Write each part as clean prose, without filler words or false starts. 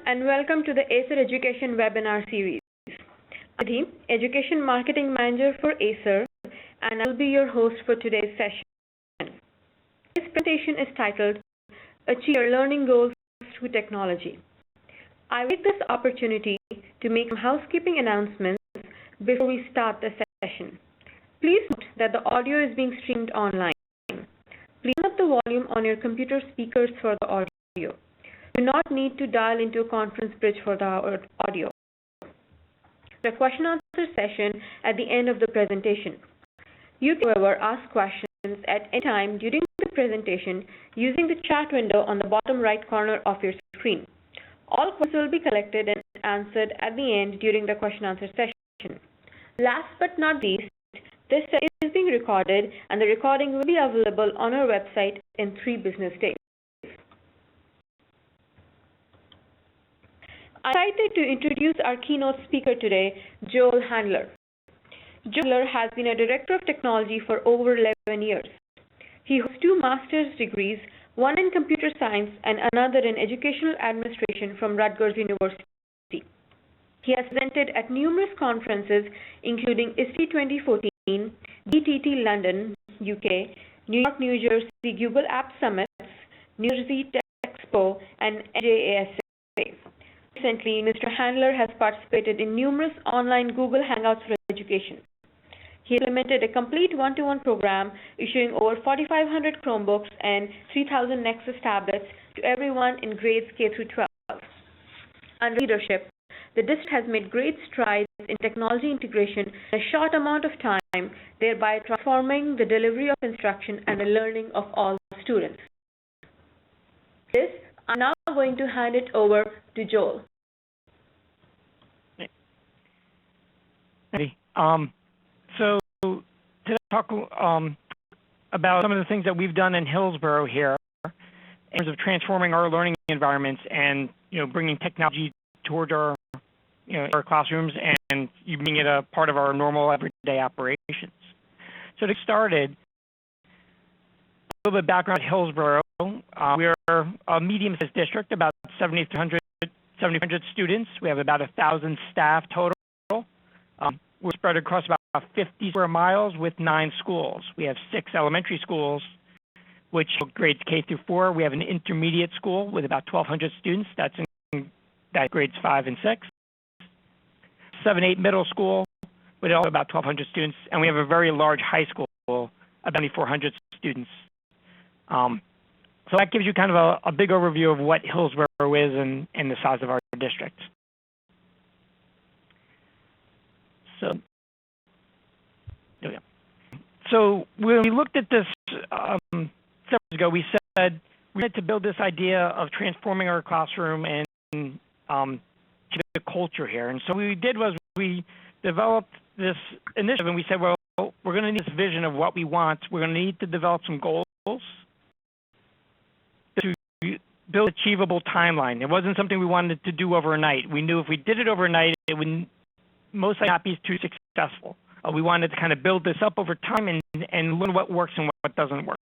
and welcome to the Acer Education webinar series. I'm Adhi, Education Marketing Manager for Acer, and I'll be your host for today's session. This presentation is titled Achieve Your Learning Goals Through Technology. I take this opportunity to make some housekeeping announcements before we start the session. Please note that the audio is being streamed online. Please turn up the volume on your computer speakers for the audio. You do not need to dial into a conference bridge for the audio. The question and answer session at the end of the presentation. You can, however, ask questions at any time during the presentation using the chat window on the bottom right corner of your screen. All questions will be collected and answered at the end during the question and answer session. Last but not least, this session is being recorded and the recording will be available on our website in 3 business days. I'm excited to introduce our keynote speaker today, Joel Handler. Joel has been a Director of Technology for over 11 years. He holds 2 master's degrees, one in computer science and another in educational administration from Rutgers University. He has presented at numerous conferences including ISTE 2014, DTT London, UK, New York, New Jersey Google App Summits, New Jersey Tech Expo, and NJASA. Recently, Mr. Handler has participated in numerous online Google Hangouts for education. He implemented a complete one-to-one program, issuing over 4,500 Chromebooks and 3,000 Nexus tablets to everyone in grades K through 12. Under leadership, the district has made great strides in technology integration in a short amount of time, thereby transforming the delivery of instruction and the learning of all students. This, I'm now going to hand it over to Joel. Hey, so today I'll talk about some of the things that we've done in Hillsborough here in terms of transforming our learning environments and bringing technology towards our our classrooms and making it a part of our normal everyday operations. So to get started, a little bit of background at Hillsborough. We are a medium-sized district, about 7,500 students. We have about 1,000 staff total. We're spread across about 50 square miles with 9 schools. We have 6 elementary schools, which are grades K through 4. We have an intermediate school with about 1,200 students. That's in grades 5 and 6. 7-8 middle school with also about 1,200 students, and we have a very large high school, about 2,400 students. So that gives you kind of a big overview of what Hillsborough is and the size of our district. So, there we go. So when we looked at this several years ago, we said we had to build this idea of transforming our classroom and the culture here. And so what we did was we developed this initiative, and we said, well, we're going to need this vision of what we want. We're going to need to develop some goals to build an achievable timeline. It wasn't something we wanted to do overnight. We knew if we did it overnight, it would most likely not be too successful. We wanted to kind of build this up over time and learn what works and what doesn't work.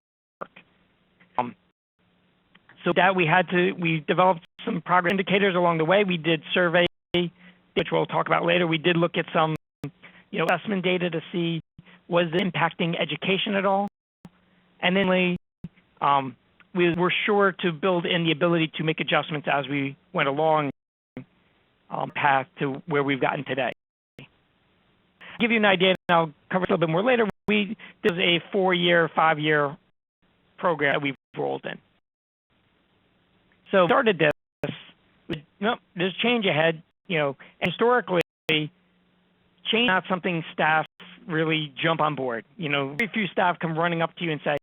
So that we developed some progress indicators along the way. We did survey, which we'll talk about later. We did look at some assessment data to see was it impacting education at all. And then we were sure to build in the ability to make adjustments as we went along path to where we've gotten today. To give you an idea, and I'll cover it a little bit more later, this is a 4-year, 5-year program that we've rolled in. So we started this with, there's change ahead. Historically, change is not something staff really jump on board. Very few staff come running up to you and say,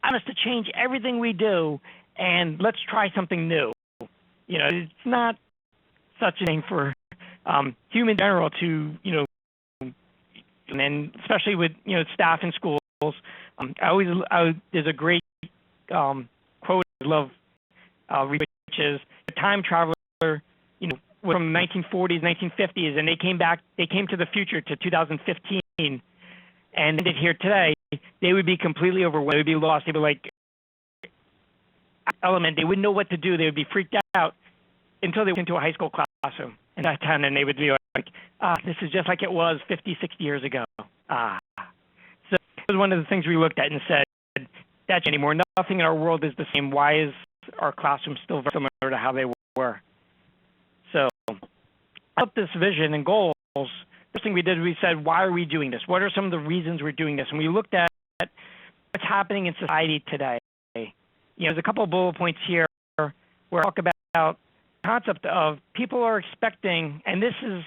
I want us to change everything we do and let's try something new. It's not such a thing for human in general to, and especially with, staff in schools. There's a great quote I love, which is the time traveler, from the 1940s, 1950s, and they came to the future, to 2015, and ended here today. They would be completely overwhelmed. They would be lost. They'd be like, element. They wouldn't know what to do. They would be freaked out. until they went into a high school classroom in that town, and they would be like, this is just like it was 50, 60 years ago. So it was one of the things we looked at and said, that's anymore. Nothing in our world is the same. Why is our classroom still very similar to how they were? So about this vision and goals, the first thing we did, we said, why are we doing this? What are some of the reasons we're doing this? And we looked at what's happening in society today. There's a couple of bullet points here where I talk about the concept of people are expecting, and this is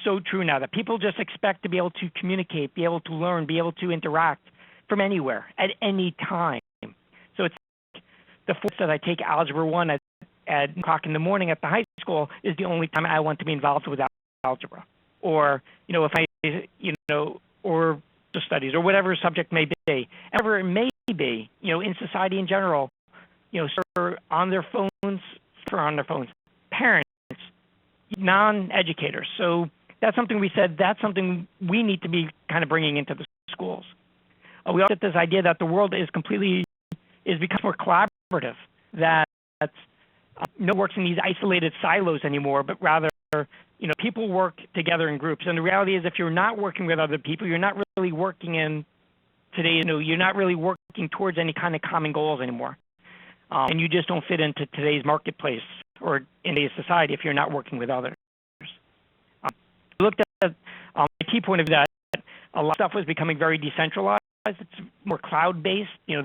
so true now, that people just expect to be able to communicate, be able to learn, be able to interact from anywhere at any time. So it's like the force that I take Algebra 1 at 9 o'clock in the morning at the high school is the only time I want to be involved with algebra. Or, if or the studies or whatever subject may be, whatever it may be, in society in general, on their phones, parents, non-educators. So that's something we said, that's something we need to be kind of bringing into the schools. We also get this idea that the world is becoming more collaborative, that no works in these isolated silos anymore, but rather, people work together in groups. And the reality is, if you're not working with other people, you're not really working in today, you're not really working towards any kind of common goals anymore. And you just don't fit into today's marketplace or in today's society if you're not working with others. We looked at the key point of that, a lot of stuff was becoming very decentralized. It's more cloud-based, this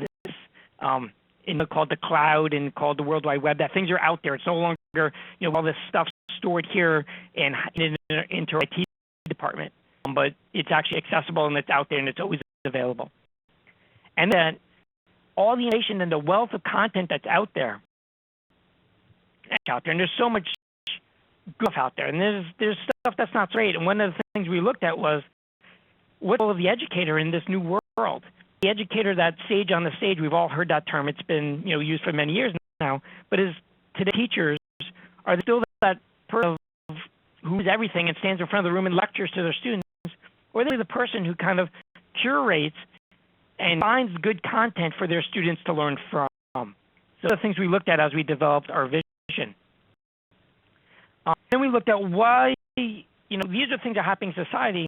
called the cloud and called the World Wide Web, that things are out there. It's no longer, all this stuff stored here and into our IT department, but it's actually accessible and it's out there and it's always available. And then all the information and the wealth of content that's out there, and there's so much good stuff out there, and there's stuff that's not great. And one of the things we looked at was, what's the role of the educator in this new world? The educator, that sage on the stage, we've all heard that term. It's been used for many years now. But is today teachers, are they still that person who is everything and stands in front of the room and lectures to their students, or are they the person who kind of curates and finds good content for their students to learn from? So the things we looked at as we developed our vision. Then we looked at why, these are things that are happening in society.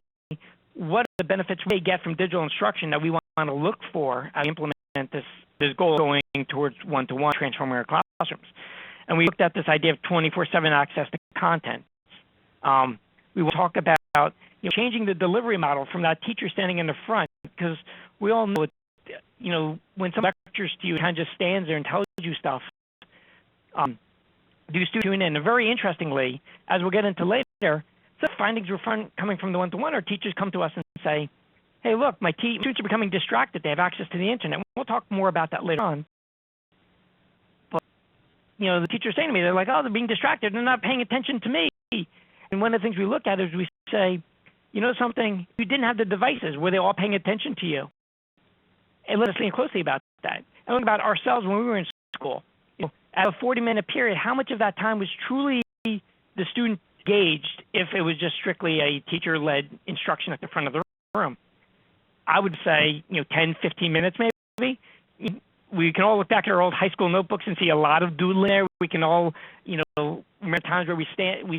What are the benefits we get from digital instruction that we want to look for as we implement this goal going towards one-to-one transforming our classrooms? And we looked at this idea of 24/7 access to content. We will talk about changing the delivery model from that teacher standing in the front, because we all know, when someone lectures to you, it kind of just stands there and tells you stuff. Do students tune in? And very interestingly, as we'll get into later, some findings were coming from the one-to-one. Our teachers come to us and say, hey, look, my students are becoming distracted. They have access to the internet. We'll talk more about that later on. But, the teachers saying to me, they're like, oh, they're being distracted. They're not paying attention to me. And one of the things we look at is we say, something, you didn't have the devices. Were they all paying attention to you? And let us think closely about that. And look about ourselves when we were in school. At a 40-minute period, how much of that time was truly the student engaged if it was just strictly a teacher-led instruction at the front of the room? I would say, 10, 15 minutes maybe. We can all look back at our old high school notebooks and see a lot of doodling there. We can all, remember times where we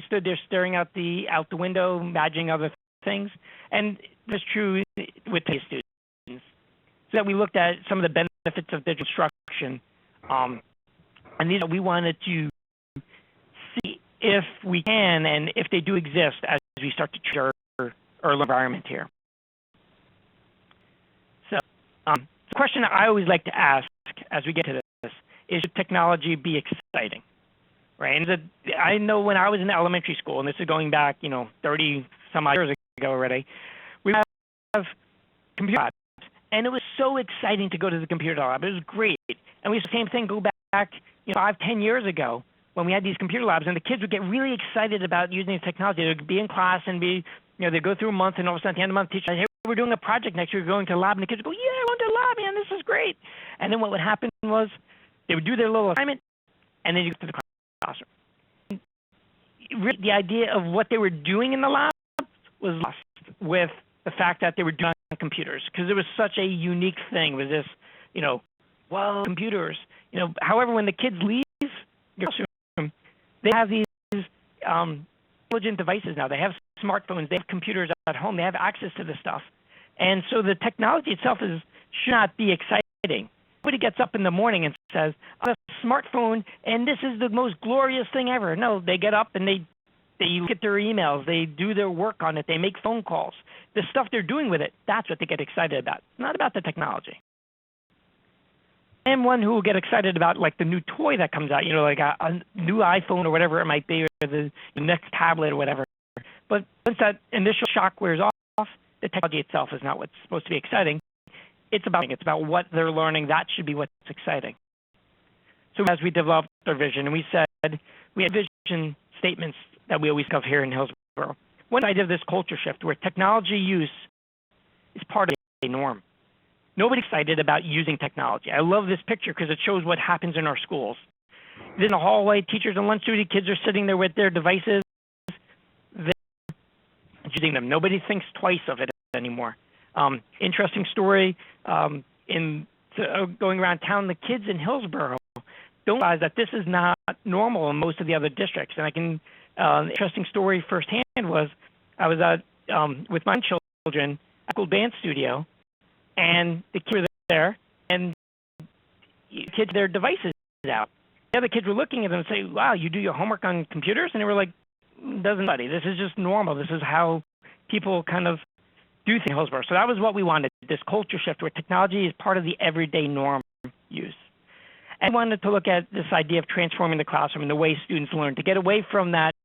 stood there staring out the window, imagining other things. And that's true with today's students. So that we looked at some of the benefits of digital instruction. And these we wanted to see if we can and if they do exist as we start to change our environment here. So the question I always like to ask as we get to this is, should technology be exciting? Right? And I know when I was in elementary school, and this is going back, 30 some odd years ago already, we have computer labs. And it was so exciting to go to the computer lab. It was great. And we used the same thing go back 5, 10 years ago when we had these computer labs, and the kids would get really excited about using the technology. They'd be in class and they'd go through a month, and all of a sudden at the end of the month, the teacher said, hey, we're doing a project next year, we're going to the lab, and the kids would go, yeah, I went to the lab, man, this is great. And then what would happen was they would do their little assignment, and then you go to the classroom. Really, the idea of what they were doing in the lab was lost with the fact that they were doing on computers, because it was such a unique thing. It was this, computers. However, when the kids leave your classroom, they have these intelligent devices now. They have smartphones, they have computers at home, they have access to this stuff. And so the technology itself should not be exciting. Nobody gets up in the morning and says, "I have a smartphone and this is the most glorious thing ever." No, they get up and they look at their emails, they do their work on it, they make phone calls. The stuff they're doing with it, that's what they get excited about. It's not about the technology. I am one who will get excited about like the new toy that comes out, like a new iPhone or whatever it might be, or the next tablet or whatever. But once that initial shock wears off, the technology itself is not what's supposed to be exciting. It's about what they're learning. That should be what's exciting. So as we developed our vision, and we said we had vision statements that we always have here in Hillsborough. One idea of this culture shift where technology use is part of a norm. Nobody's excited about using technology. I love this picture because it shows what happens in our schools. In the hallway, teachers on lunch duty, kids are sitting there with their devices. They're using them. Nobody thinks twice of it anymore. Interesting story, going around town, the kids in Hillsborough don't realize that this is not normal in most of the other districts. And interesting story firsthand was I was with my children at a school dance studio, and the kids were there, and kids their devices out. The other kids were looking at them and saying, "Wow, you do your homework on computers?" And they were like, "Doesn't matter. This is just normal. This is how people kind of do things in Hillsborough." So that was what we wanted, this culture shift where technology is part of the everyday norm use. And we wanted to look at this idea of transforming the classroom and the way students learn, to get away from that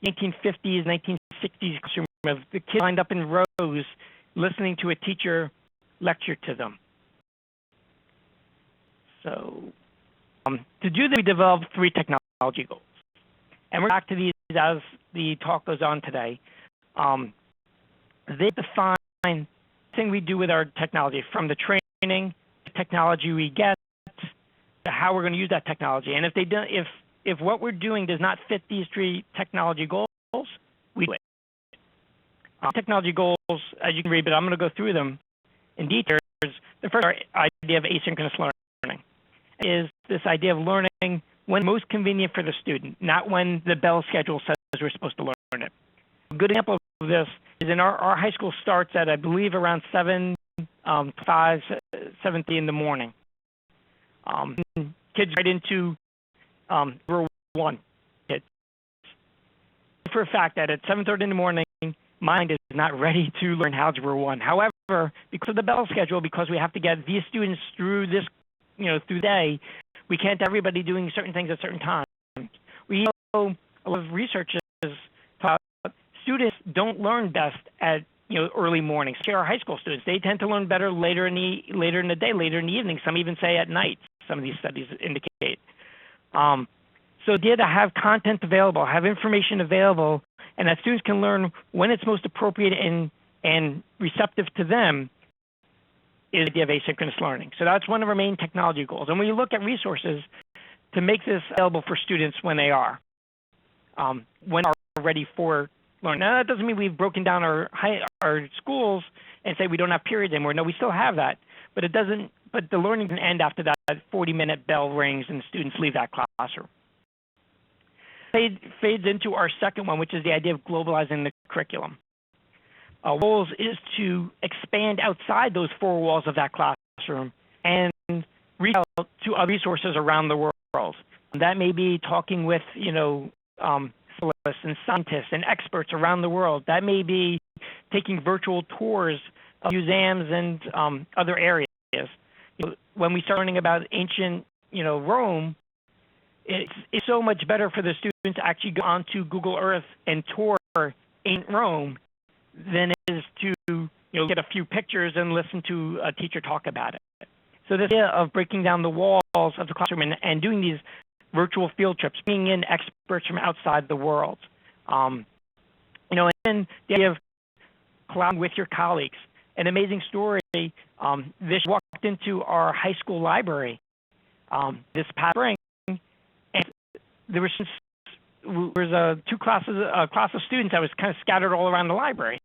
1950s, 1960s classroom of the kids lined up in rows listening to a teacher lecture to them. So to do this, we developed 3 technology goals. And we're back to these as the talk goes on today. They define everything we do with our technology, from the training, the technology we get, to how we're going to use that technology. And if what we're doing does not fit these 3 technology goals, we do it. Technology goals, as you can read, but I'm going to go through them in detail. The first idea of asynchronous learning is this idea of learning when most convenient for the student, not when the bell schedule says we're supposed to learn it. A good example of this is in our high school starts at, I believe, around 7:30 in the morning. Kids right into Algebra 1 kids. For a fact that at 7:30 in the morning, my mind is not ready to learn Algebra 1. However, because of the bell schedule, because we have to get these students through this, through the day, we can't have everybody doing certain things at certain times. We know a lot of researchers talk about students don't learn best at early mornings. Our high school students, they tend to learn better later in the day, later in the evening. Some even say at night. Some of these studies indicate. So the idea to have content available, have information available, and that students can learn when it's most appropriate and receptive to them is the idea of asynchronous learning. So that's one of our main technology goals. And when you look at resources to make this available for students when they are ready for learning. Now that doesn't mean we've broken down our schools and say we don't have periods anymore. No, we still have that, but it doesn't. But the learning can end after that 40-minute bell rings and students leave that classroom. Fades into our second one, which is the idea of globalizing the curriculum. Goals is to expand outside those 4 walls of that classroom and reach out to other resources around the world. That may be talking with, and scientists and experts around the world. That may be taking virtual tours of museums and other areas. When we start learning about ancient, Rome, it's so much better for the students to actually go onto Google Earth and tour ancient Rome than it is to get a few pictures and listen to a teacher talk about it. So this idea of breaking down the walls of the classroom and doing these virtual field trips, bringing in experts from outside the world, and then the idea of collaborating with your colleagues. An amazing story. This walked into our high school library this past spring, and there was a class of students that was kind of scattered all around the library.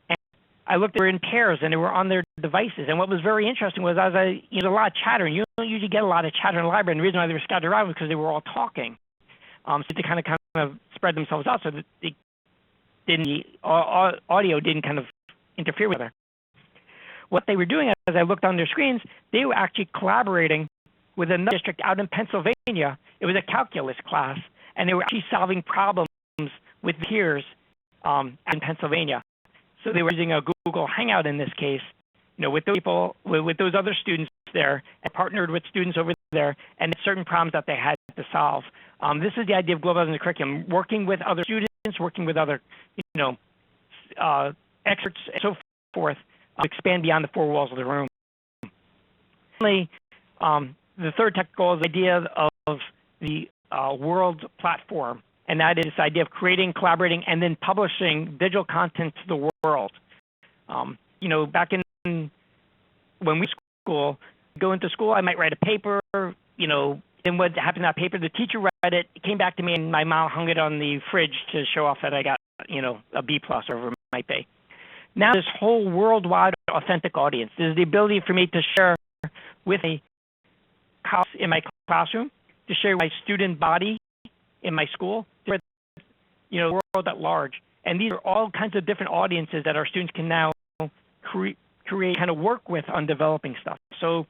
And I looked, they were in pairs and they were on their devices. And what was very interesting was there's a lot of chatter. And you don't usually get a lot of chatter in the library. And the reason why they were scattered around was because they were all talking. so to kind of spread themselves out so that they didn't, audio didn't kind of interfere with her. What they were doing, as I looked on their screens, they were actually collaborating with another district out in Pennsylvania. It was a calculus class, and they were actually solving problems with peers in Pennsylvania. So they were using a Google Hangout in this case, with those people, with those other students there, and partnered with students over there, and certain problems that they had to solve. This is the idea of globalizing the curriculum, working with other students, working with other, experts, and so forth, to expand beyond the four walls of the room. Finally, the third tech goal is the idea of the world platform, and that is this idea of creating, collaborating, and then publishing digital content to the world. Back in when we were in school, go into school, I might write a paper, then what happened to that paper, the teacher read it, it came back to me, and my mom hung it on the fridge to show off that I got, a B+ or whatever it might be. Now this whole worldwide authentic audience, there's the ability for me to share with a class in my classroom, to share my student body in my school, to share, the world at large. And these are all kinds of different audiences that our students can now create, kind of work with on developing stuff. So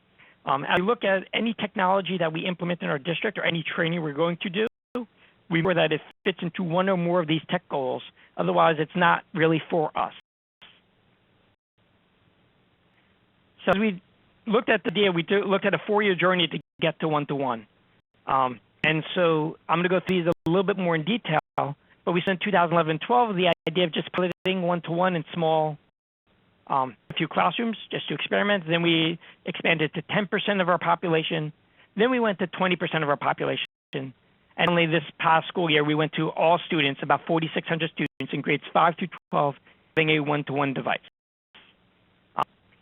as we look at any technology that we implement in our district or any training we're going to do, we know that it fits into one or more of these tech goals. Otherwise, it's not really for us. So as we looked at the idea, we looked at a 4-year journey to get to one-to-one. And so I'm going to go through these a little bit more in detail, but we spent 2011-12 the idea of just piloting one-to-one in small, a few classrooms just to experiment. Then we expanded to 10% of our population. Then we went to 20% of our population. And only this past school year, we went to all students, about 4,600 students in grades 5 through 12, having a one-to-one device.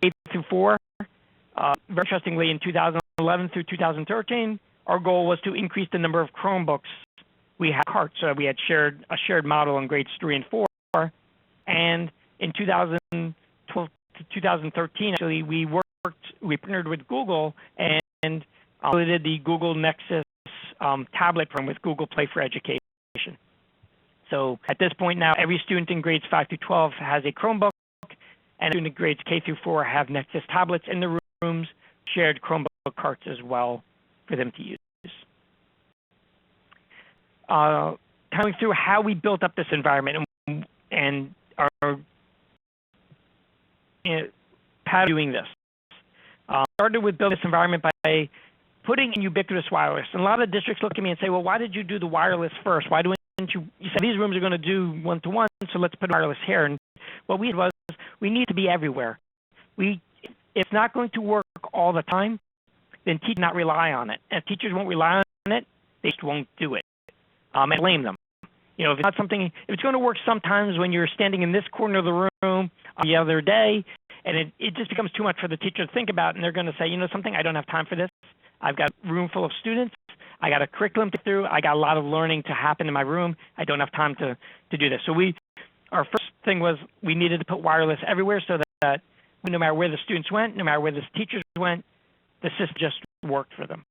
8 through 4, very interestingly, in 2011 through 2013, our goal was to increase the number of Chromebooks we had carts. So we had a shared model in grades 3 and 4. And in 2012 to 2013, actually, we partnered with Google and did the Google Nexus tablet program with Google Play for Education. So at this point now, every student in grades 5 through 12 has a Chromebook, and students in grades K through 4 have Nexus tablets in the rooms, shared Chromebook carts as well for them to use. Coming through how we built up this environment and our doing this. Started with building this environment by putting in ubiquitous wireless. And a lot of districts look at me and say, well, why did you do the wireless first? Why didn't you said these rooms are going to do one-to-one, so let's put wireless here. And what we did was we need to be everywhere. If it's not going to work all the time, then teachers not rely on it. And if teachers won't rely on it, they just won't do it. And blame them. If it's not something, if it's going to work sometimes when you're standing in this corner of the room the other day, and it just becomes too much for the teacher to think about, and they're going to say, something, I don't have time for this. I've got a room full of students. I got a curriculum to through. I got a lot of learning to happen in my room. I don't have time to do this. So our first thing was we needed to put wireless everywhere so that no matter where the students went, no matter where the teachers went, the system just worked for them.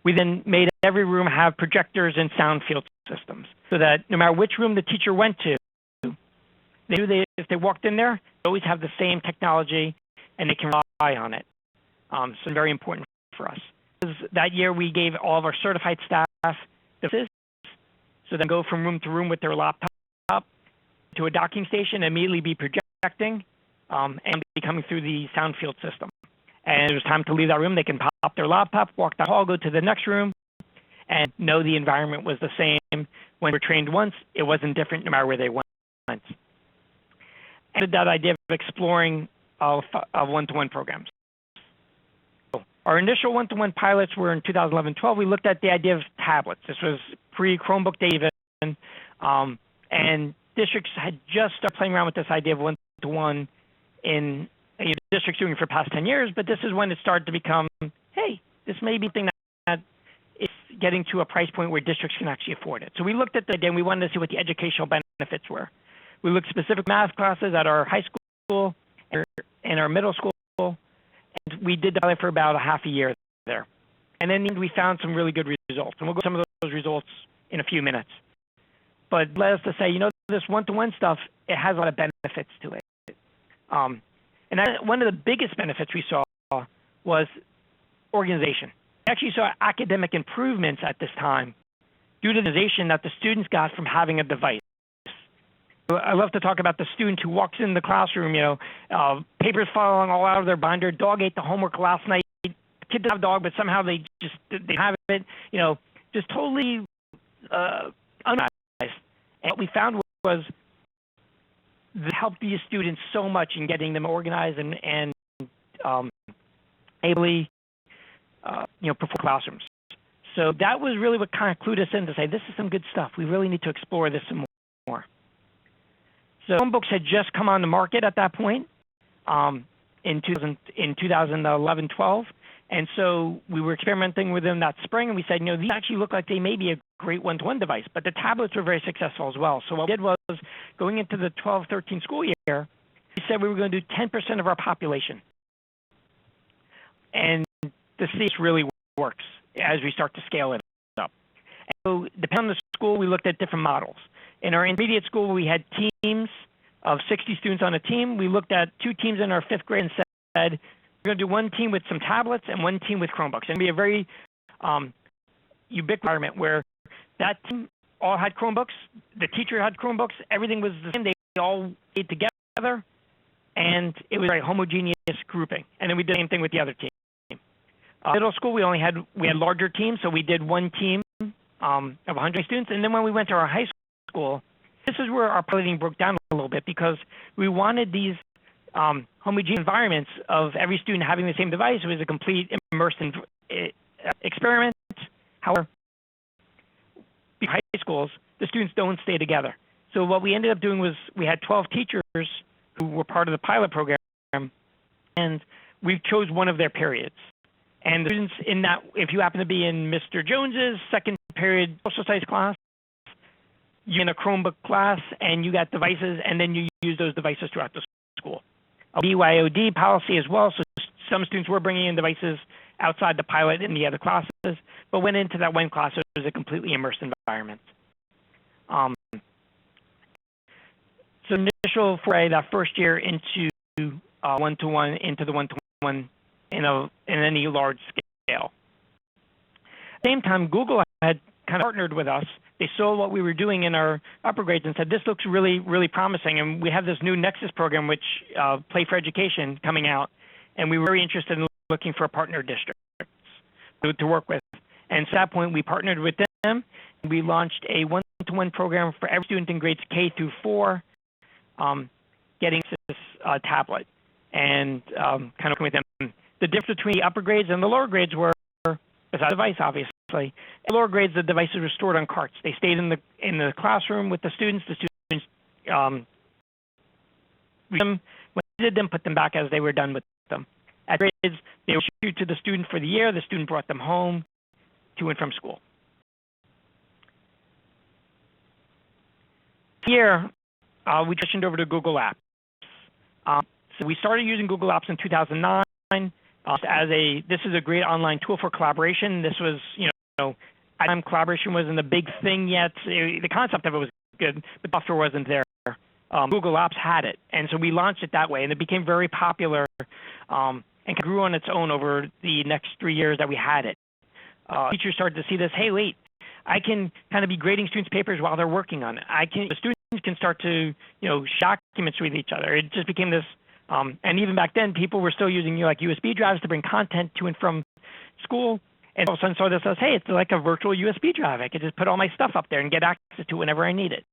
We then made every room have projectors and sound field systems so that no matter which room the teacher went to, they knew if they walked in there, they always have the same technology and they can rely on it. So it's very important for us. That year we gave all of our certified staff devices, so they go from room to room with their laptop to a docking station and immediately be projecting and be coming through the sound field system. And if it was time to leave that room, they can pop their laptop, walk down the hall, go to the next room, and know the environment was the same. When they were trained once, it wasn't different no matter where they went. And that idea of exploring one-to-one programs. So our initial one-to-one pilots were in 2011-12. We looked at the idea of tablets. This was pre-Chromebook day even, and districts had just started playing around with this idea of one-to-one in districts doing it for the past 10 years, but this is when it started to become, hey, this may be something that is getting to a price point where districts can actually afford it. So we looked at the idea and we wanted to see what the educational benefits were. We looked at specific math classes at our high school and our middle school, and we did that for about a half a year there. And then we found some really good results, and we'll go over some of those results in a few minutes. But led us to say, this one-to-one stuff, it has a lot of benefits to it. And one of the biggest benefits we saw was organization. We actually saw academic improvements at this time due to the organization that the students got from having a device. I love to talk about the student who walks in the classroom, papers falling all out of their binder, dog ate the homework last night, kid didn't have a dog, but somehow they have it, just totally unorganized. And what we found was that helped these students so much in getting them organized and ably, perform classrooms. So that was really what kind of clued us in to say, this is some good stuff. We really need to explore this some more. So Chromebooks had just come on the market at that point in 2011-12. And so we were experimenting with them that spring, and we said, these actually look like they may be a great one-to-one device, but the tablets were very successful as well. So what we did was, going into the 12-13 school year, we said we were going to do 10% of our population. And to see this really works as we start to scale it up. And so depending on the school, we looked at different models. In our intermediate school, we had teams of 60 students on a team. We looked at 2 teams in our 5th grade and said, we're going to do one team with some tablets and one team with Chromebooks. And it'd be a very ubiquitous environment where that team all had Chromebooks, the teacher had Chromebooks, everything was the same. They all ate together, and it was a very homogeneous grouping. And then we did the same thing with the other team. Middle school, we had larger teams, so we did one team of 100 students. And then when we went to our high school, this is where our piloting broke down a little bit, because we wanted these homogeneous environments of every student having the same device. It was a complete immersive experiment. However, in high schools, the students don't stay together. So what we ended up doing was we had 12 teachers who were part of the pilot program, and we chose one of their periods. And the students in that, if you happen to be in Mr. Jones's second period social studies class, you're in a Chromebook class, and you got devices, and then you use those devices throughout the school. A BYOD policy as well, so some students were bringing in devices outside the pilot in the other classes, but went into that one class, so it was a completely immersed environment. So initial foray that first year into one-to-one, into the one-to-one in any large scale. At the same time, Google had kind of partnered with us. They saw what we were doing in our upper grades and said, this looks really, really promising. And we have this new Nexus program, which Play for Education, coming out. And we were very interested in looking for a partner district to work with. And so at that point, we partnered with them. We launched a one-to-one program for every student in grades K through 4, getting this tablet and kind of working with them. The difference between the upper grades and the lower grades were, without a device, obviously. In the lower grades, the devices were stored on carts. They stayed in the classroom with the students. The students read them, when they did them, put them back as they were done with them. At grades, they were issued to the student for the year. The student brought them home to and from school. Here, we transitioned over to Google Apps. So we started using Google Apps in 2009. This is a great online tool for collaboration. This was, at the time collaboration wasn't a big thing yet. The concept of it was good, but the software wasn't there. Google Apps had it, and so we launched it that way, and it became very popular and grew on its own over the next 3 years that we had it. Teachers started to see this. Hey, wait, I can kind of be grading students' papers while they're working on it. The students can start to, share documents with each other. It just became this. And even back then, people were still using USB drives to bring content to and from school. And all of a sudden saw this as, hey, it's like a virtual USB drive. I could just put all my stuff up there and get access to it whenever I need it.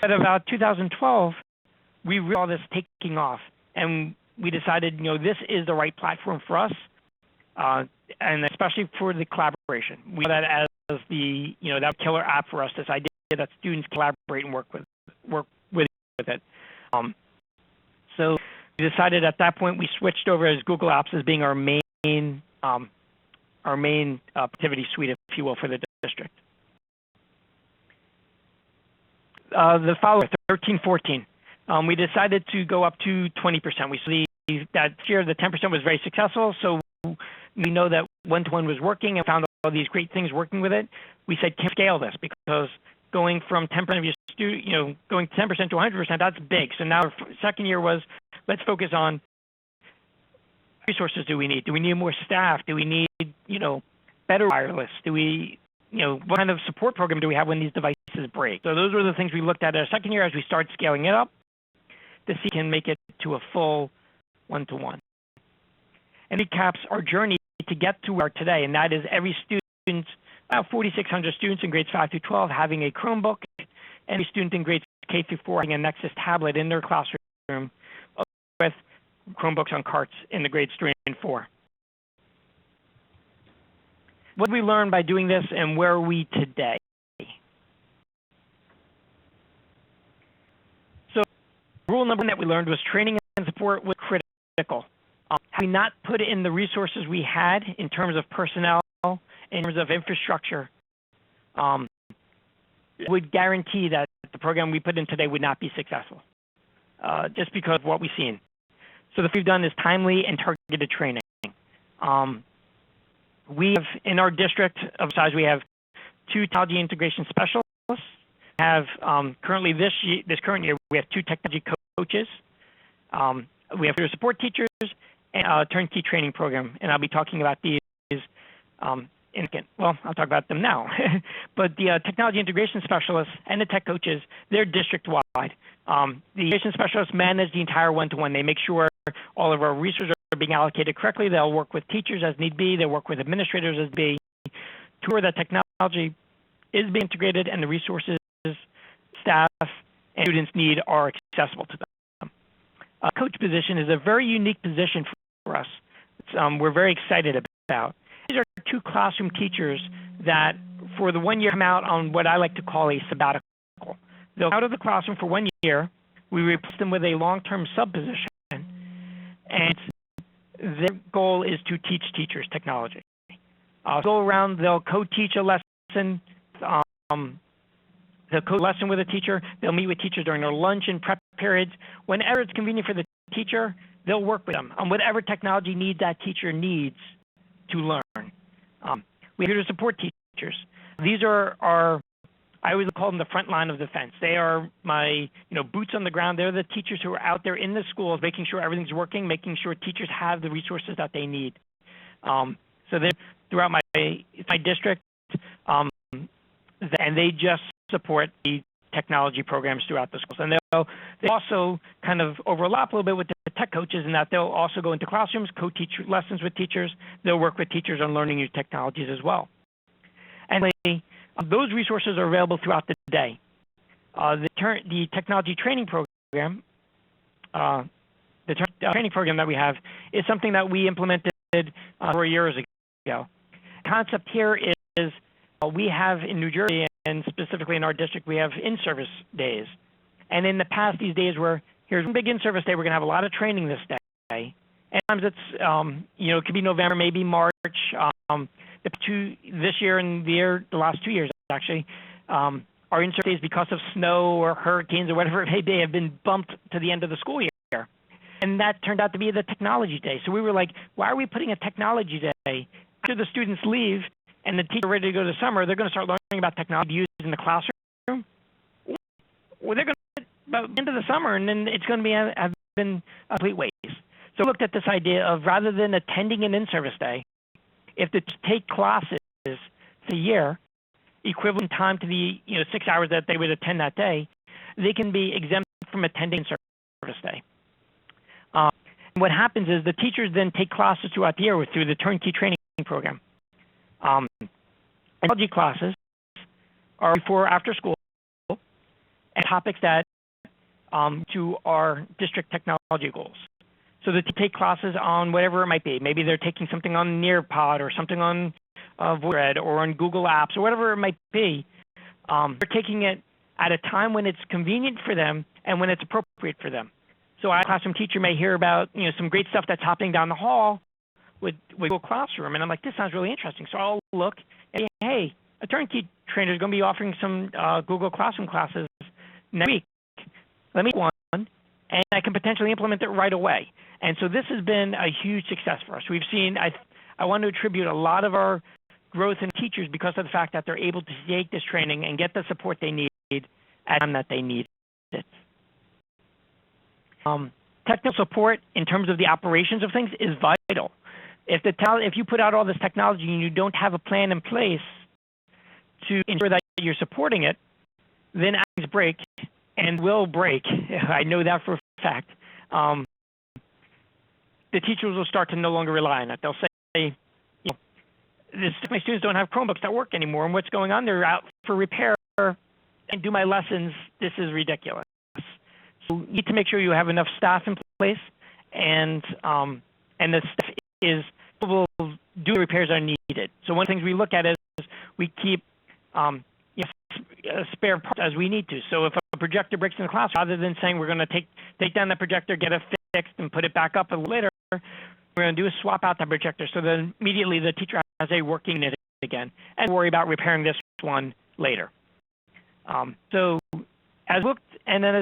But about 2012, we really saw this taking off. And we decided, this is the right platform for us, and especially for the collaboration. We saw that as the, that killer app for us, this idea that students collaborate and work with it. So we decided at that point we switched over as Google Apps as being our main activity suite, if you will, for the district. The following 13-14, we decided to go up to 20%. We see that year the 10% was very successful, so we know that one-to-one was working and found these great things working with it, we said, can we scale this? Because going from 10% of your going 10% to 100%, that's big. So now our second year was, let's focus on resources do we need? Do we need more staff? Do we need, better wireless? Do we, what kind of support program do we have when these devices break? So those were the things we looked at our second year as we started scaling it up to see if we can make it to a full one-to-one. And it recaps our journey to get to where we are today, and that is every student, about 4,600 students in grades 5 through 12 having a Chromebook, and every student in grades K through 4 having a Nexus tablet in their classroom with Chromebooks on carts in the grades 3 and 4. What did we learn by doing this, and where are we today? So rule number one that we learned was training and support was critical. Had we not put in the resources we had in terms of personnel, in terms of infrastructure, would guarantee that the program we put in today would not be successful, just because of what we've seen. So the thing we've done is timely and targeted training. We have, in our district of size, we have 2 technology integration specialists. We have currently this current year, we have 2 technology coaches. We have support teachers and a turnkey training program, and I'll be talking about these in a second. Well, I'll talk about them now. But the technology integration specialists and the tech coaches, they're district-wide. The integration specialists manage the entire one-to-one. They make sure all of our resources are being allocated correctly. They'll work with teachers as need be. They'll work with administrators as need be. To ensure that technology is being integrated and the resources staff and students need are accessible to them. A coach position is a very unique position for us. We're very excited about. These are 2 classroom teachers that for the 1 year come out on what I like to call a sabbatical. They'll come out of the classroom for 1 year. We replace them with a long-term sub position, and their goal is to teach teachers technology. Go around, they'll co-teach a lesson. They'll co-teach a lesson with a teacher. They'll meet with teachers during their lunch and prep periods. Whenever it's convenient for the teacher, they'll work with them on whatever technology needs that teacher needs to learn. We're here to support teachers. These are our, I always call them the front line of defense. They are my, boots on the ground. They're the teachers who are out there in the schools, making sure everything's working, making sure teachers have the resources that they need. So they're throughout my district, and they just support the technology programs throughout the schools. And they also kind of overlap a little bit with the tech coaches in that they'll also go into classrooms, co-teach lessons with teachers. They'll work with teachers on learning new technologies as well. And those resources are available throughout the day. The technology training program, training program that we have is something that we implemented 4 years ago. The concept here is we have in New Jersey, and specifically in our district, we have in-service days. And in the past, these days were, here's one big in-service day, we're going to have a lot of training this day. And sometimes it's, it could be November, maybe March. This year and the last 2 years, actually, our in-service days, because of snow or hurricanes or whatever it may be, have been bumped to the end of the school year. And that turned out to be the technology day. So we were like, why are we putting a technology day? After the students leave and the teachers are ready to go to summer, they're going to start learning about technology used in the classroom. Well, they're going to by the end of the summer, and then it's going to have been a complete waste. So we looked at this idea of rather than attending an in-service day, if they take classes a year, equivalent time to the 6 hours that they would attend that day, they can be exempt from attending in-service day. What happens is the teachers then take classes throughout the year through the turnkey training program. Technology classes are before or after school, and topics that to our district technology goals. So that they take classes on whatever it might be. Maybe they're taking something on Nearpod or something on VoiceThread or on Google Apps or whatever it might be. They're taking it at a time when it's convenient for them and when it's appropriate for them. So a classroom teacher may hear about some great stuff that's happening down the hall with Google Classroom, and I'm like, this sounds really interesting. So I'll look and say, hey, a turnkey trainer is going to be offering some Google Classroom classes next week. Let me one, and I can potentially implement it right away. And so this has been a huge success for us. We've seen, I want to attribute a lot of our growth in teachers because of the fact that they're able to take this training and get the support they need at the time that they need it. Technical support in terms of the operations of things is vital. If you put out all this technology and you don't have a plan in place to ensure that you're supporting it, then things break and will break. I know that for a fact. The teachers will start to no longer rely on it. They'll say, my students don't have Chromebooks that work anymore, and what's going on? They're out for repair and do my lessons. This is ridiculous. So you need to make sure you have enough staff in place, and the staff will do the repairs that are needed. So one of the things we look at is we keep spare parts as we need to. So if a projector breaks in the class, rather than saying we're going to take down the projector, get it fixed, and put it back up a little later, we're going to do is swap out the projector so then immediately the teacher has a working unit again and worry about repairing this one later. As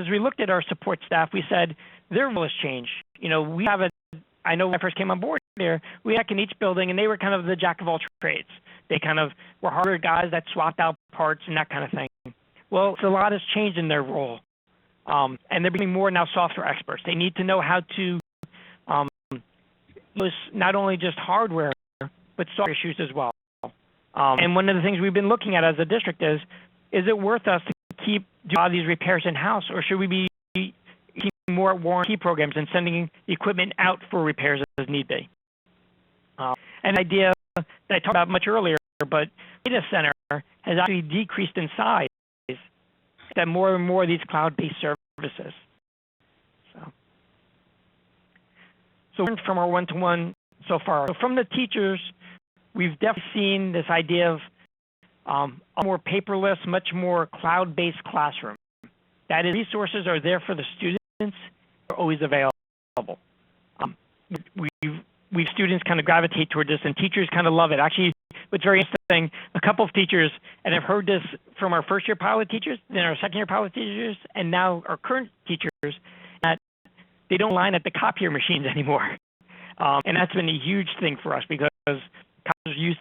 we looked at our support staff, we said their role has changed. I know when I first came on board there, we had in each building, and they were kind of the jack of all trades. They kind of were harder guys that swapped out parts and that kind of thing. Well, a lot has changed in their role, and they're becoming more now software experts. They need to know how to use not only just hardware, but software issues as well. And one of the things we've been looking at as a district is it worth us to keep doing all these repairs in-house, or should we be keeping more warranty programs and sending equipment out for repairs as need be? An idea that I talked about much earlier, but data center has actually decreased in size, that more and more of these cloud-based services. So from our one-to-one so far. So from the teachers, we've definitely seen this idea of a more paperless, much more cloud-based classroom. That is, resources are there for the students, they're always available. We've students kind of gravitate toward this, and teachers kind of love it. Actually, what's very interesting, a couple of teachers, and I've heard this from our first-year pilot teachers, then our second-year pilot teachers, and now our current teachers, that they don't line at the copier machines anymore. And that's been a huge thing for us because copiers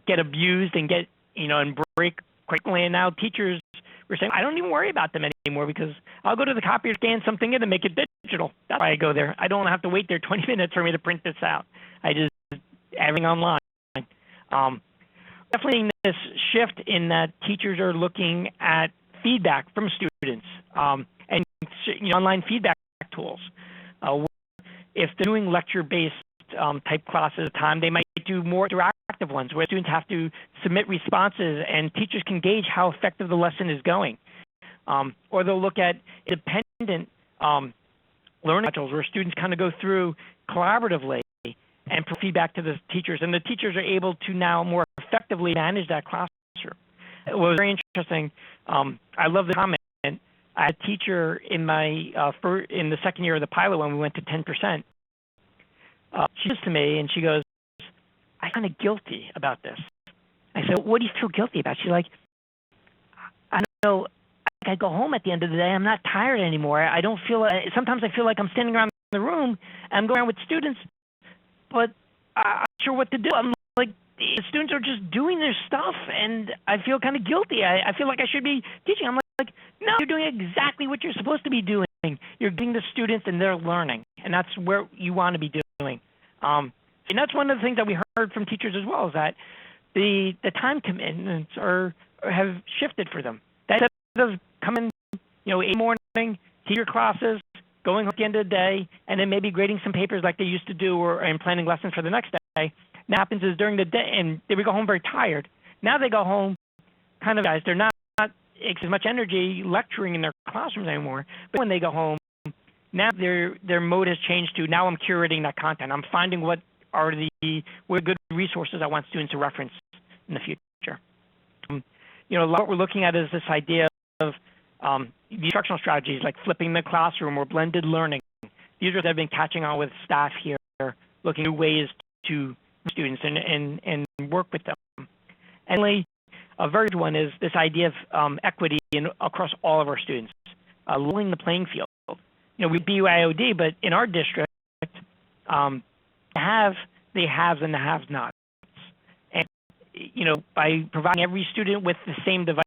get abused and and break quickly, and now teachers were saying, I don't even worry about them anymore because I'll go to the copier, scan something in, and make it digital. That's why I go there. I don't have to wait there 20 minutes for me to print this out. I just everything online. Definitely this shift in that teachers are looking at feedback from students and online feedback tools. If they're doing lecture-based type classes at a time, they might do more interactive ones where students have to submit responses and teachers can gauge how effective the lesson is going. Or they'll look at independent learning modules where students kind of go through collaboratively and provide feedback to the teachers, and the teachers are able to now more effectively manage that classroom. It was very interesting. I love the comment. I had a teacher in in the second year of the pilot when we went to 10%. She goes to me and she goes, I'm kind of guilty about this. I said, what do you feel guilty about? She's like, I don't know. I go home at the end of the day. I'm not tired anymore. I don't feel. Sometimes I feel like I'm standing around the room. I'm going around with students, but I'm not sure what to do. I'm like, the students are just doing their stuff, and I feel kind of guilty. I feel like I should be teaching. I'm like, no, you're doing exactly what you're supposed to be doing. You're getting the students, and they're learning, and that's where you want to be doing. And that's one of the things that we heard from teachers as well, is that the time commitments have shifted for them. That instead of coming, 8 in the morning, teach your classes, going home at the end of the day, and then maybe grading some papers like they used to do and planning lessons for the next day. What happens is during the day, and they would go home very tired. Now they go home kind of guys. They're not as much energy lecturing in their classrooms anymore. But when they go home, now their mode has changed to, now I'm curating that content. I'm finding what are good resources I want students to reference in the future. A lot of what we're looking at is this idea of instructional strategies like flipping the classroom or blended learning. These are what I've been catching on with staff here, looking at ways to students and work with them. And a very good one is this idea of equity across all of our students, leveling the playing field. We BYOD, but in our district, have the haves and the have-nots. And by providing every student with the same device,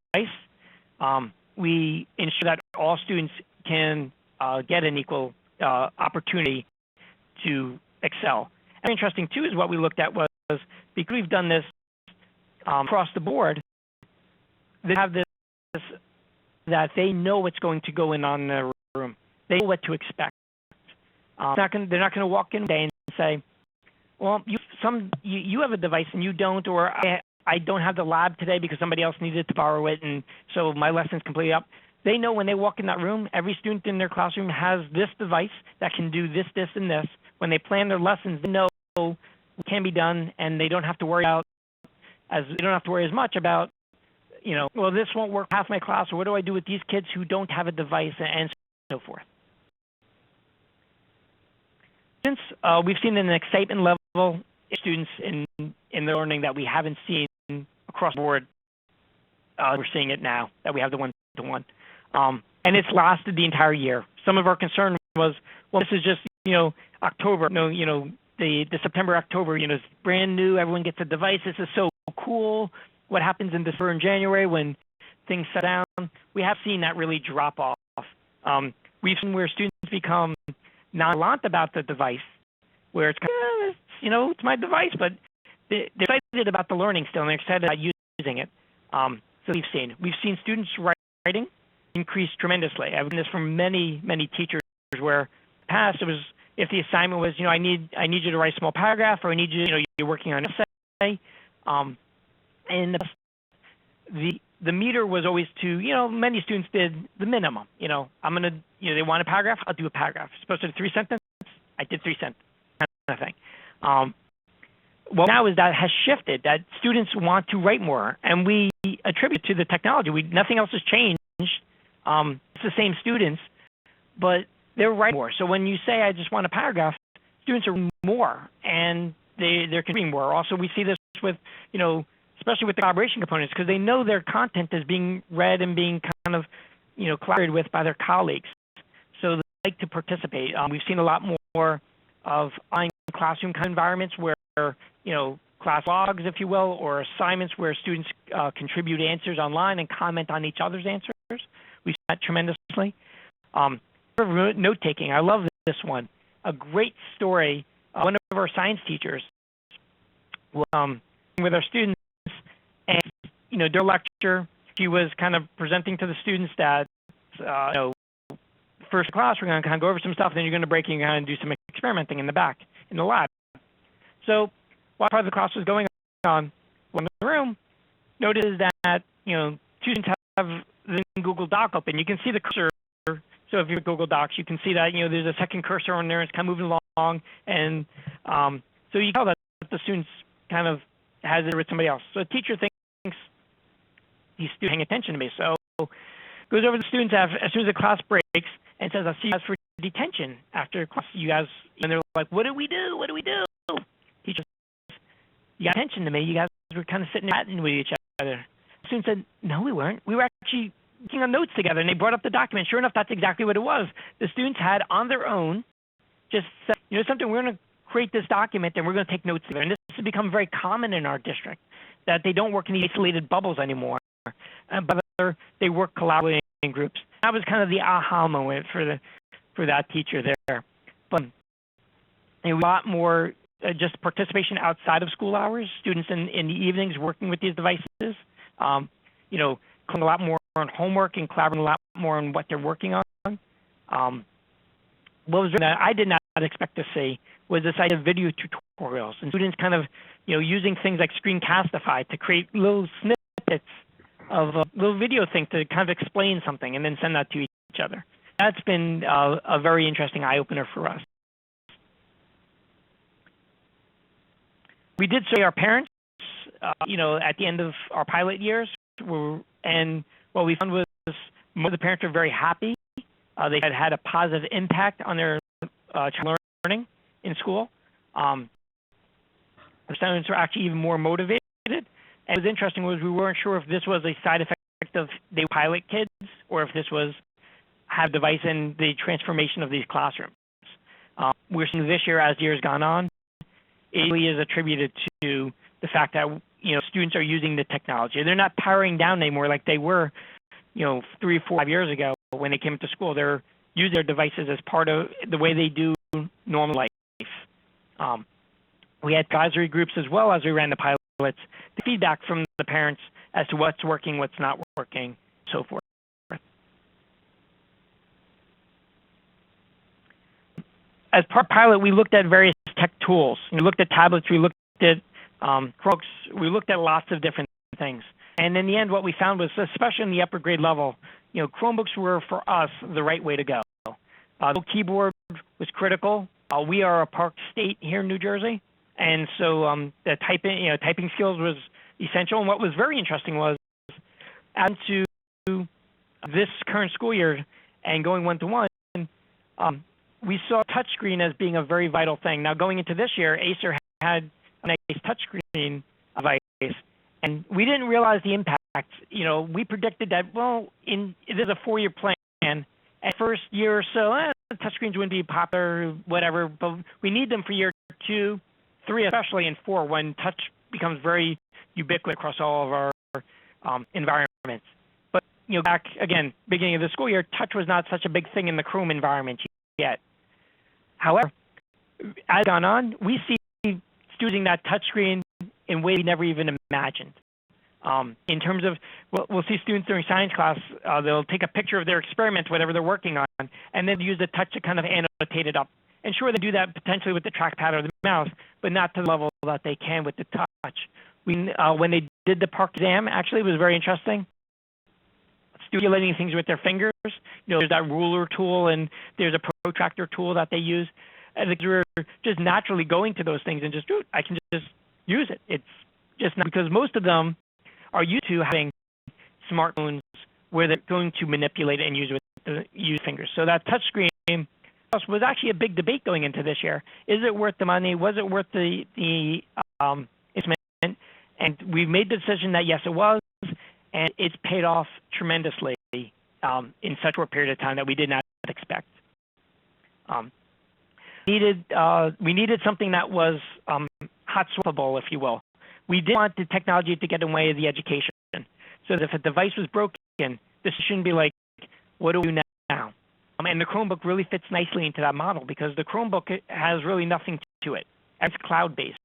we ensure that all students can get an equal opportunity to excel. And interesting too is what we looked at was, because we've done this across the board, they have this that they know what's going to go in on their room. They know what to expect. They're not going to walk in today and say, well, you have a device and you don't, or I don't have the lab today because somebody else needed to borrow it, and so my lesson's completely up. They know when they walk in that room, every student in their classroom has this device that can do this, this, and this. When they plan their lessons, they know what can be done, and they don't have to worry as much about, well, this won't work half my class, or what do I do with these kids who don't have a device, and so forth. Since we've seen an excitement level in students in their learning that we haven't seen across the board. We're seeing it now that we have the one-to-one. And it's lasted the entire year. Some of our concern was, well, this is just, October, the September, October, it's brand new, everyone gets a device, this is so cool. What happens in December and January when things settle down? We have seen that really drop off. We've seen where students become nonchalant about the device, where it's kind of, it's my device, but they're excited about the learning still, and they're excited about using it. So we've seen students writing increase tremendously. I've seen this from many, many teachers where in the past it was, if the assignment was, I need you to write a small paragraph, or I need you, you're working on an essay. And the meter was always to, many students did the minimum. I'm going to, they want a paragraph, I'll do a paragraph. Supposed to do 3 sentences, I did 3 sentences, kind of thing. Well, now is that has shifted, that students want to write more, and we attribute to the technology. Nothing else has changed. It's the same students, but they're writing more. So when you say, I just want a paragraph, students are more, and they're contributing more. Also, we see this with, especially with the collaboration components, because they know their content is being read and being kind of, collaborated with by their colleagues. So they like to participate. We've seen a lot more of online classroom kind of environments where, class logs, if you will, or assignments where students contribute answers online and comment on each other's answers. We've seen that tremendously. Note-taking, I love this one. A great story. One of our science teachers was with our students, and during lecture, she was kind of presenting to the students that, first class, we're going to kind of go over some stuff, then you're going to break and you're going to do some experimenting in the back, in the lab. So while part of the class was going on, one in the room noticed that, students have the Google Doc open. You can see the cursor. So if you're at Google Docs, you can see that, there's a second cursor on there, and it's kind of moving along. And so you can tell that the student's kind of has it with somebody else. So the teacher thinks he's paying attention to me. So goes over to the students as soon as the class breaks and says, I'll see you guys for detention after class. You guys, and they're like, what do we do? What do we do? Teacher says, you got attention to me. You guys were kind of sitting there chatting with each other. The student said, no, we weren't. We were actually taking on notes together, and they brought up the document. Sure enough, that's exactly what it was. The students had on their own just said, something, we're going to create this document and we're going to take notes together. And this has become very common in our district, that they don't work in the isolated bubbles anymore, but they work collaborating in groups. That was kind of the aha moment for that teacher there. But a lot more just participation outside of school hours, students in the evenings working with these devices, a lot more on homework and collaborating a lot more on what they're working on. What was that I did not expect to see was this idea of video tutorials and students kind of, using things like Screencastify to create little snippets of a little video thing to kind of explain something and then send that to each other. That's been a very interesting eye-opener for us. We did survey our parents, at the end of our pilot years, and what we found was most of the parents were very happy. They had a positive impact on their child learning in school. The students were actually even more motivated. And what was interesting was we weren't sure if this was a side effect of they pilot kids or if this was have device in the transformation of these classrooms. We're seeing this year, as the year's gone on, it really is attributed to the fact that students are using the technology. They're not powering down anymore like they were, 3, 4, 5 years ago when they came to school. They're using their devices as part of the way they do normal life. We had advisory groups as well as we ran the pilots, the feedback from the parents as to what's working, what's not working, so forth. As part of pilot, we looked at various tech tools. We looked at tablets, we looked at Chromebooks, we looked at lots of different things. And in the end, what we found was, especially in the upper grade level, Chromebooks were, for us, the right way to go. The keyboard was critical. We are a park state here in New Jersey, and so the typing skills was essential. And what was very interesting was, into this current school year and going one-to-one, we saw touchscreen as being a very vital thing. Now, going into this year, Acer had a nice touchscreen device, and we didn't realize the impact. We predicted that, this is a 4-year plan, and first year or so, touchscreens wouldn't be popular, whatever, but we need them for year 2, 3, especially in 4, when touch becomes very ubiquitous across all of our environments. But, back, again, beginning of the school year, touch was not such a big thing in the Chrome environment yet. However, as it's gone on, we see students using that touchscreen in ways we never even imagined. In terms of, we'll see students during science class, they'll take a picture of their experiment, whatever they're working on, and then use the touch to kind of annotate it up. And sure, they do that potentially with the trackpad or the mouse, but not to the level that they can with the touch. When they did the park exam, actually, it was very interesting. Stimulating things with their fingers. There's that ruler tool and there's a protractor tool that they use. And we're just naturally going to those things and I can just use it. It's just not, because most of them are used to having smartphones where they're going to manipulate it and use fingers. So that touch screen was actually a big debate going into this year. Is it worth the money? Was it worth the investment? And we made the decision that yes, it was. And it's paid off tremendously in such a short period of time that we did not expect. We needed something that was hot swappable, if you will. We didn't want the technology to get in the way of the education. So that if a device was broken, this shouldn't be like, what do we do now? And the Chromebook really fits nicely into that model because the Chromebook has really nothing to it. It's cloud-based.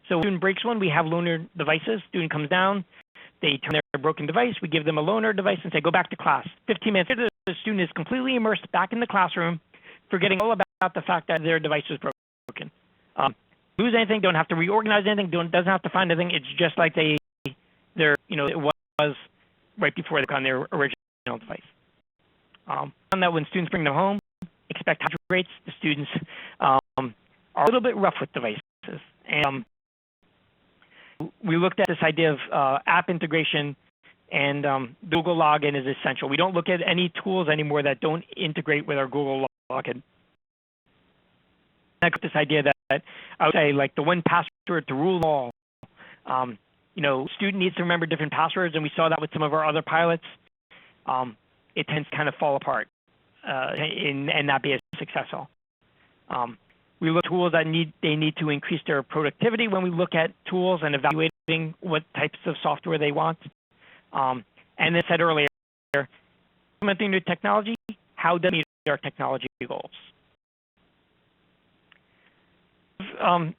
So when a student breaks one, we have loaner devices. Student comes down, they turn their broken device, we give them a loaner device and say, go back to class. 15 minutes later, the student is completely immersed back in the classroom, forgetting all about the fact that their device was broken. Lose anything, don't have to reorganize anything, doesn't have to find anything. It's just like it was right before they got on their original device. Found that when students bring them home, expect high rates. The students are a little bit rough with devices. And we looked at this idea of app integration, and Google login is essential. We don't look at any tools anymore that don't integrate with our Google login. I got this idea that I would say, like the one password to rule all. Student needs to remember different passwords, and we saw that with some of our other pilots. It tends to kind of fall apart and not be as successful. We look at tools that they need to increase their productivity when we look at tools and evaluating what types of software they want. And as I said earlier, implementing new technology, how does it meet our technology goals?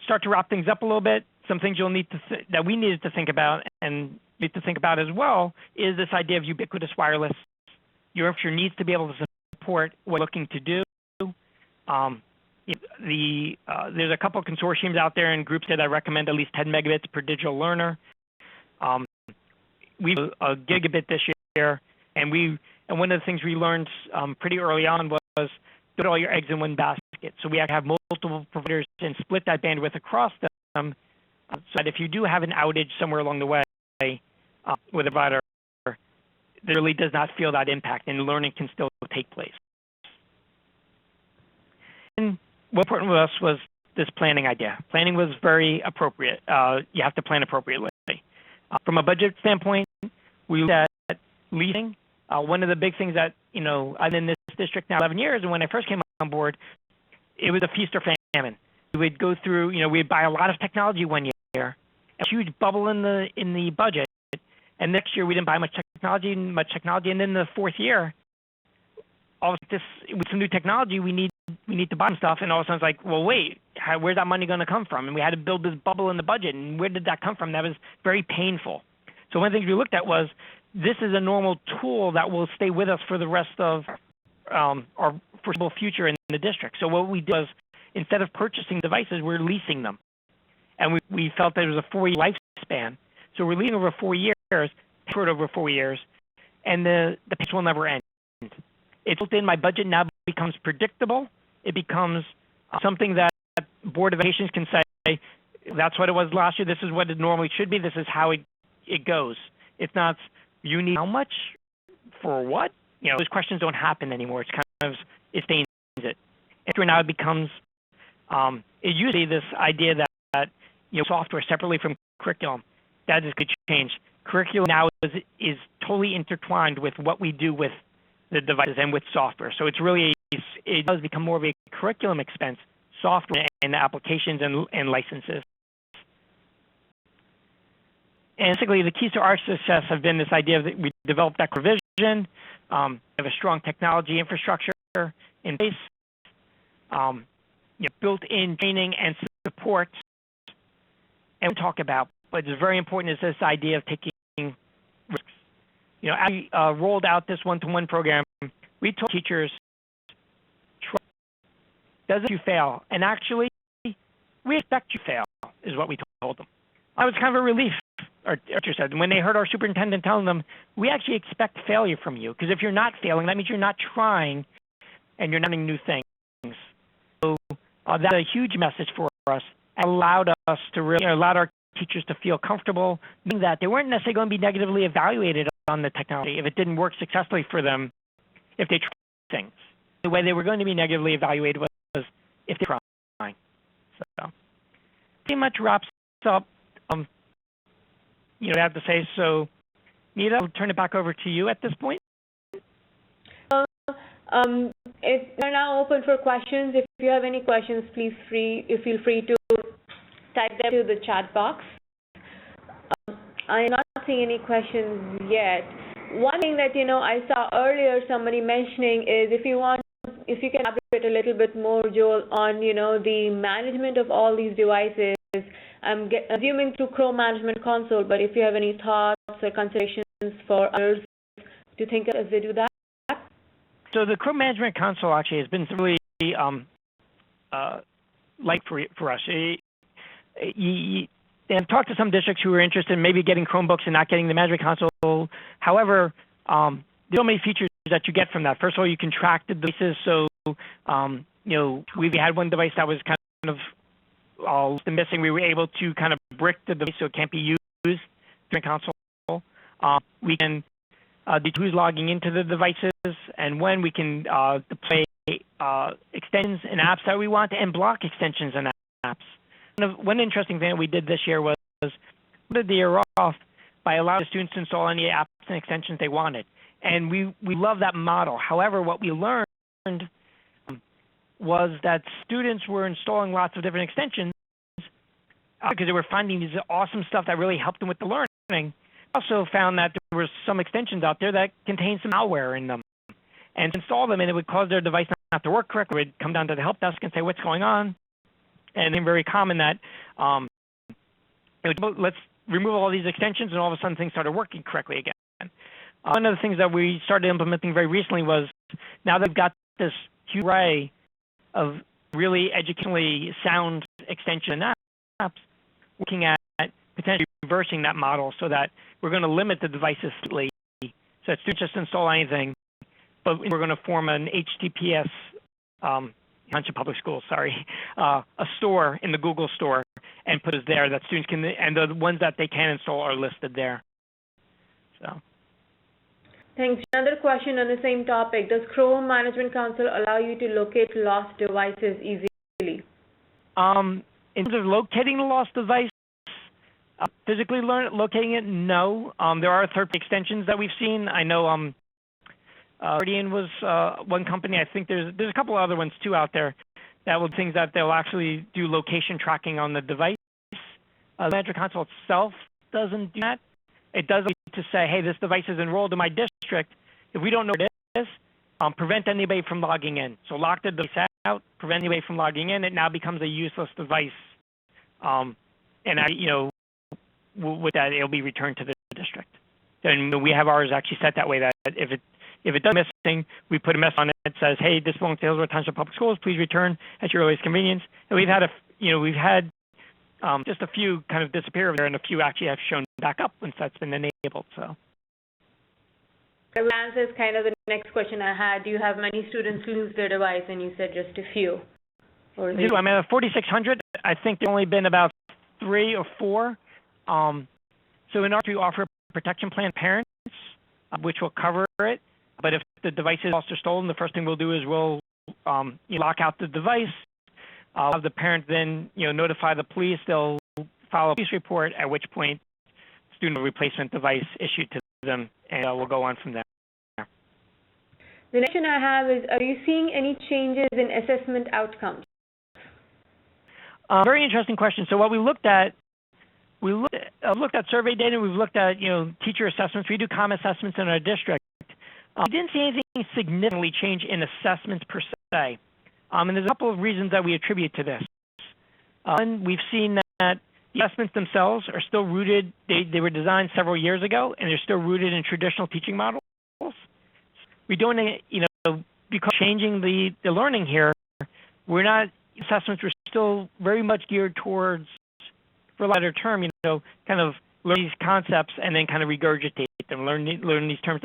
Start to wrap things up a little bit. Some things you'll need to that we needed to think about and need to think about as well is this idea of ubiquitous wireless. Your infrastructure needs to be able to support what we're looking to do. There's a couple of consortiums out there and groups that recommend at least 10 megabits per digital learner. We have a gigabit this year, and one of the things we learned pretty early on was don't put all your eggs in one basket. So we have to have multiple providers and split that bandwidth across them, so that if you do have an outage somewhere along the way with a provider, there really does not feel that impact, and learning can still take place. And what important to us was this planning idea. Planning was very appropriate. You have to plan appropriately. From a budget standpoint, we looked at leasing. One of the big things that, I'm in this district now 11 years, and when I first came on board, it was a feast or famine. We would go through, we'd buy a lot of technology one year, a huge bubble in the budget. And next year we didn't buy much technology, and then the fourth year, all of this with some new technology, we need to buy some stuff, and all of a sudden it's like, well, wait, where's that money going to come from? And we had to build this bubble in the budget, and where did that come from? That was very painful. So one of the things we looked at was this is a normal tool that will stay with us for the rest of our foreseeable future in the district. So what we did was, instead of purchasing devices, we're leasing them, and we felt that it was a 4-year lifespan. So we're leasing over 4 years, for over 4 years, and the pace will never end. It's built in. My budget now becomes predictable. It becomes something that Board of Education can say, that's what it was last year. This is what it normally should be. This is how it goes. It's not, you need how much for what? You know, those questions don't happen anymore. It's kind of, it stains it. After now it becomes, it used to be this idea that you know, software separately from curriculum. That is going to change. Curriculum now is totally intertwined with what we do with the devices and with software. So it's really, it does become more of a curriculum expense, software and applications and licenses. And basically, the keys to our success have been this idea that we developed that vision, have a strong technology infrastructure in place, built-in training and support, and we talk about, but it's very important, is this idea of taking risks. You know, as we rolled out this one-to-one program, we told teachers, doesn't you fail? And actually, we expect you fail, is what we told them. It was kind of a relief, our teacher said, when they heard our superintendent telling them, we actually expect failure from you, because if you're not failing, that means you're not trying and you're not learning new things. So that's a huge message for us. It allowed us to really, allowed our teachers to feel comfortable knowing that they weren't necessarily going to be negatively evaluated on the technology if it didn't work successfully for them, if they tried things. The way they were going to be negatively evaluated was if they tried. So pretty much wraps up, I have to say. So, Nita, I'll turn it back over to you at this point. If we're now open for questions. If you have any questions, please feel free to type them to the chat box. I'm not seeing any questions yet. One thing that I saw earlier somebody mentioning is if you can elaborate a little bit more, Joel, on the management of all these devices. I'm assuming through Chrome Management Console, but if you have any thoughts or considerations for others to think of as they do that. So the Chrome Management Console actually has been really for us. I've talked to some districts who are interested in maybe getting Chromebooks and not getting the Management Console. However, there's so many features that you get from that. First of all, you can track the devices. So, we had one device that was kind of missing. We were able to kind of brick the device so it can't be used during console. We can do who's logging into the devices and when. We can deploy extensions and apps that we want and block extensions and apps. One interesting thing that we did this year was started the year off by allowing the students to install any apps and extensions they wanted. And we love that model. However, what we learned was that students were installing lots of different extensions because they were finding these awesome stuff that really helped them with the learning. Also found that there were some extensions out there that contained some malware in them. And install them, and it would cause their device not to work correctly. We'd come down to the help desk and say, what's going on? And it's very common that let's remove all these extensions, and all of a sudden things started working correctly again. One of the things that we started implementing very recently was, now that we've got this huge array of really educationally sound extension apps, looking at potentially reversing that model so that we're going to limit the devices slightly, so that students just install anything, but we're going to form an HTTPS, Township Public Schools, a store in the Google store and put it there that students can, and the ones that they can install are listed there. So. Thanks. Another question on the same topic. Does Chrome Management Console allow you to locate lost devices easily? In terms of locating the lost device, physically locating it, no. There are third-party extensions that we've seen. I know Guardian was one company. I think there's a couple other ones too out there that will things that they'll actually do location tracking on the device. The manager console itself doesn't do that. It does to say, hey, this device is enrolled in my district. If we don't know what it is, prevent anybody from logging in. So lock the device out, prevent anybody from logging in. It now becomes a useless device. With that, it'll be returned to the district. And we have ours actually set that way that if it does missing, we put a message on it that says, hey, this belongs to Hillsborough Township Public Schools. Please return at your earliest convenience. And we've had just a few kind of disappear over there, and a few actually have shown back up once that's been enabled. So that answers kind of the next question I had. Do you have many students lose their device? And you said just a few. Or I mean, at 4,600, I think there's only been about 3 or 4. So in order to offer a protection plan to parents, which will cover it, but if the device is lost or stolen, the first thing we'll do is we'll lock out the device. Have the parent then notify the police. They'll file a police report, at which point student replacement device issued to them, and we'll go on from there. The next question I have is, are you seeing any changes in assessment outcomes? Very interesting question. So what we looked at survey data. We've looked at teacher assessments. We do common assessments in our district. We didn't see anything significantly change in assessments per se. And there's a couple of reasons that we attribute to this. One, we've seen that the assessments themselves are still rooted. They were designed several years ago, and they're still rooted in traditional teaching models. We don't, because changing the learning here, assessments were still very much geared towards, for a latter term, kind of learn these concepts and then kind of regurgitate them, learn these terms.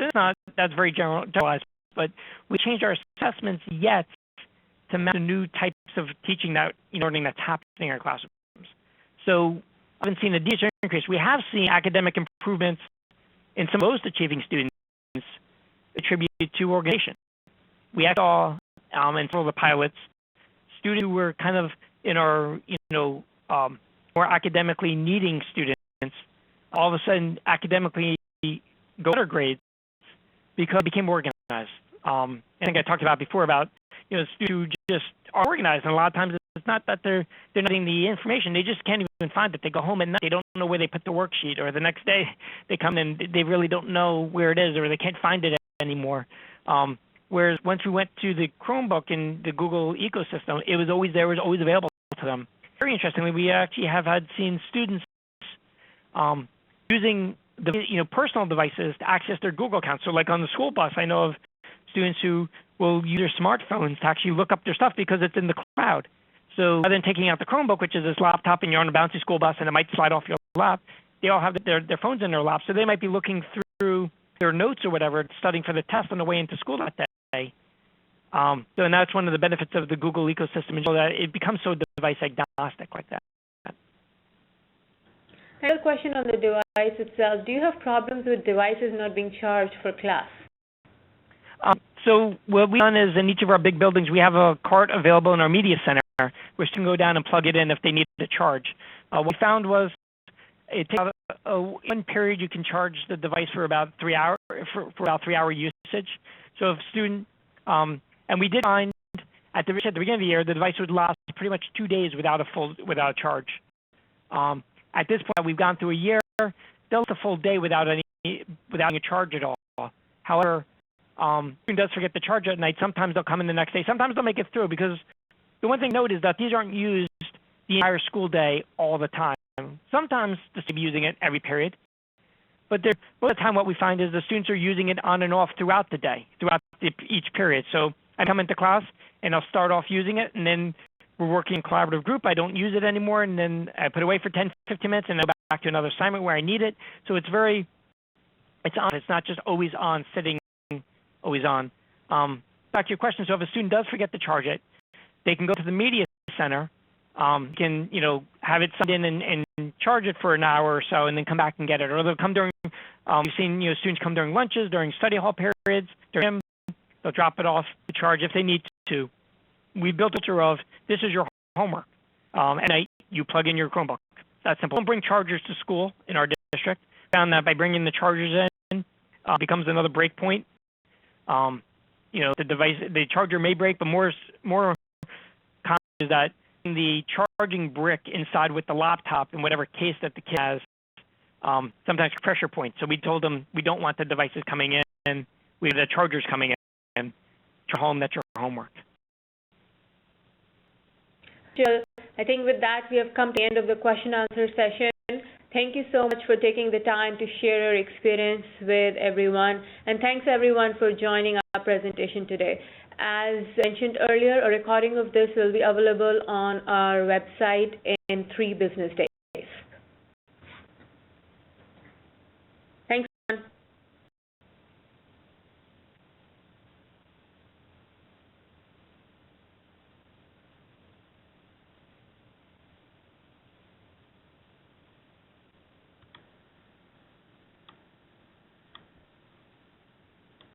That's very generalized, but we changed our assessments yet to match the new types of teaching learning that's happening in our classrooms. So I haven't seen a decent increase. We have seen academic improvements in some of those achieving students attributed to organization. We saw in some of the pilots, students who were kind of in our, more academically needing students, all of a sudden academically go better grades because they became organized. I think I talked about before about students who just are organized, and a lot of times it's not that they're not getting the information; they just can't even find it. They go home at night, they don't know where they put the worksheet, or the next day they come in, they really don't know where it is, or they can't find it anymore. Whereas once we went to the Chromebook and the Google ecosystem, it was always there, it was always available to them. Very interestingly, we actually have seen students using the personal devices to access their Google accounts. So like on the school bus, I know of students who will use their smartphones to actually look up their stuff because it's in the cloud. So rather than taking out the Chromebook, which is this laptop, and you're on a bouncy school bus and it might slide off your lap, they all have their phones in their lap. So they might be looking through their notes or whatever, studying for the test on the way into school that day. And that's one of the benefits of the Google ecosystem, is that it becomes so device agnostic like that. I have a question on the device itself. Do you have problems with devices not being charged for class? So what we've done is in each of our big buildings, we have a cart available in our media center where students can go down and plug it in if they need to charge. What we found was it takes one period you can charge the device for about 3 hours, for about 3 hour usage. So if a student, and we did find at the beginning of the year, the device would last pretty much 2 days without a charge. At this point, we've gone through a year, they'll last a full day without a charge at all. However, student does forget to charge at night. Sometimes they'll come in the next day. Sometimes they'll make it through, because the one thing to note is that these aren't used the entire school day all the time. Sometimes the students are using it every period, but most of the time what we find is the students are using it on and off throughout the day, throughout each period. So I come into class and I'll start off using it, and then we're working in a collaborative group. I don't use it anymore, and then I put it away for 10, 15 minutes, and then go back to another assignment where I need it. So it's on. It's not just always on, sitting always on. Back to your question, so if a student does forget to charge it, they can go to the media center, can have it signed in and charge it for an hour or so, and then come back and get it. Or they'll come during, we've seen students come during lunches, during study hall periods, during they'll drop it off to charge if they need to. We built a culture of, this is your homework. At night, you plug in your Chromebook. That's simple. Don't bring chargers to school in our district. Found that by bringing the chargers in, becomes another break point. The charger may break, but more common is that the charging brick inside with the laptop in whatever case that the kid has, sometimes pressure points. So we told them we don't want the devices coming in. We have the chargers coming in. Your home, that's your homework. Jill, I think with that we have come to the end of the question-answer session. Thank you so much for taking the time to share your experience with everyone, and thanks everyone for joining our presentation today. As mentioned earlier, a recording of this will be available on our website in 3 business days.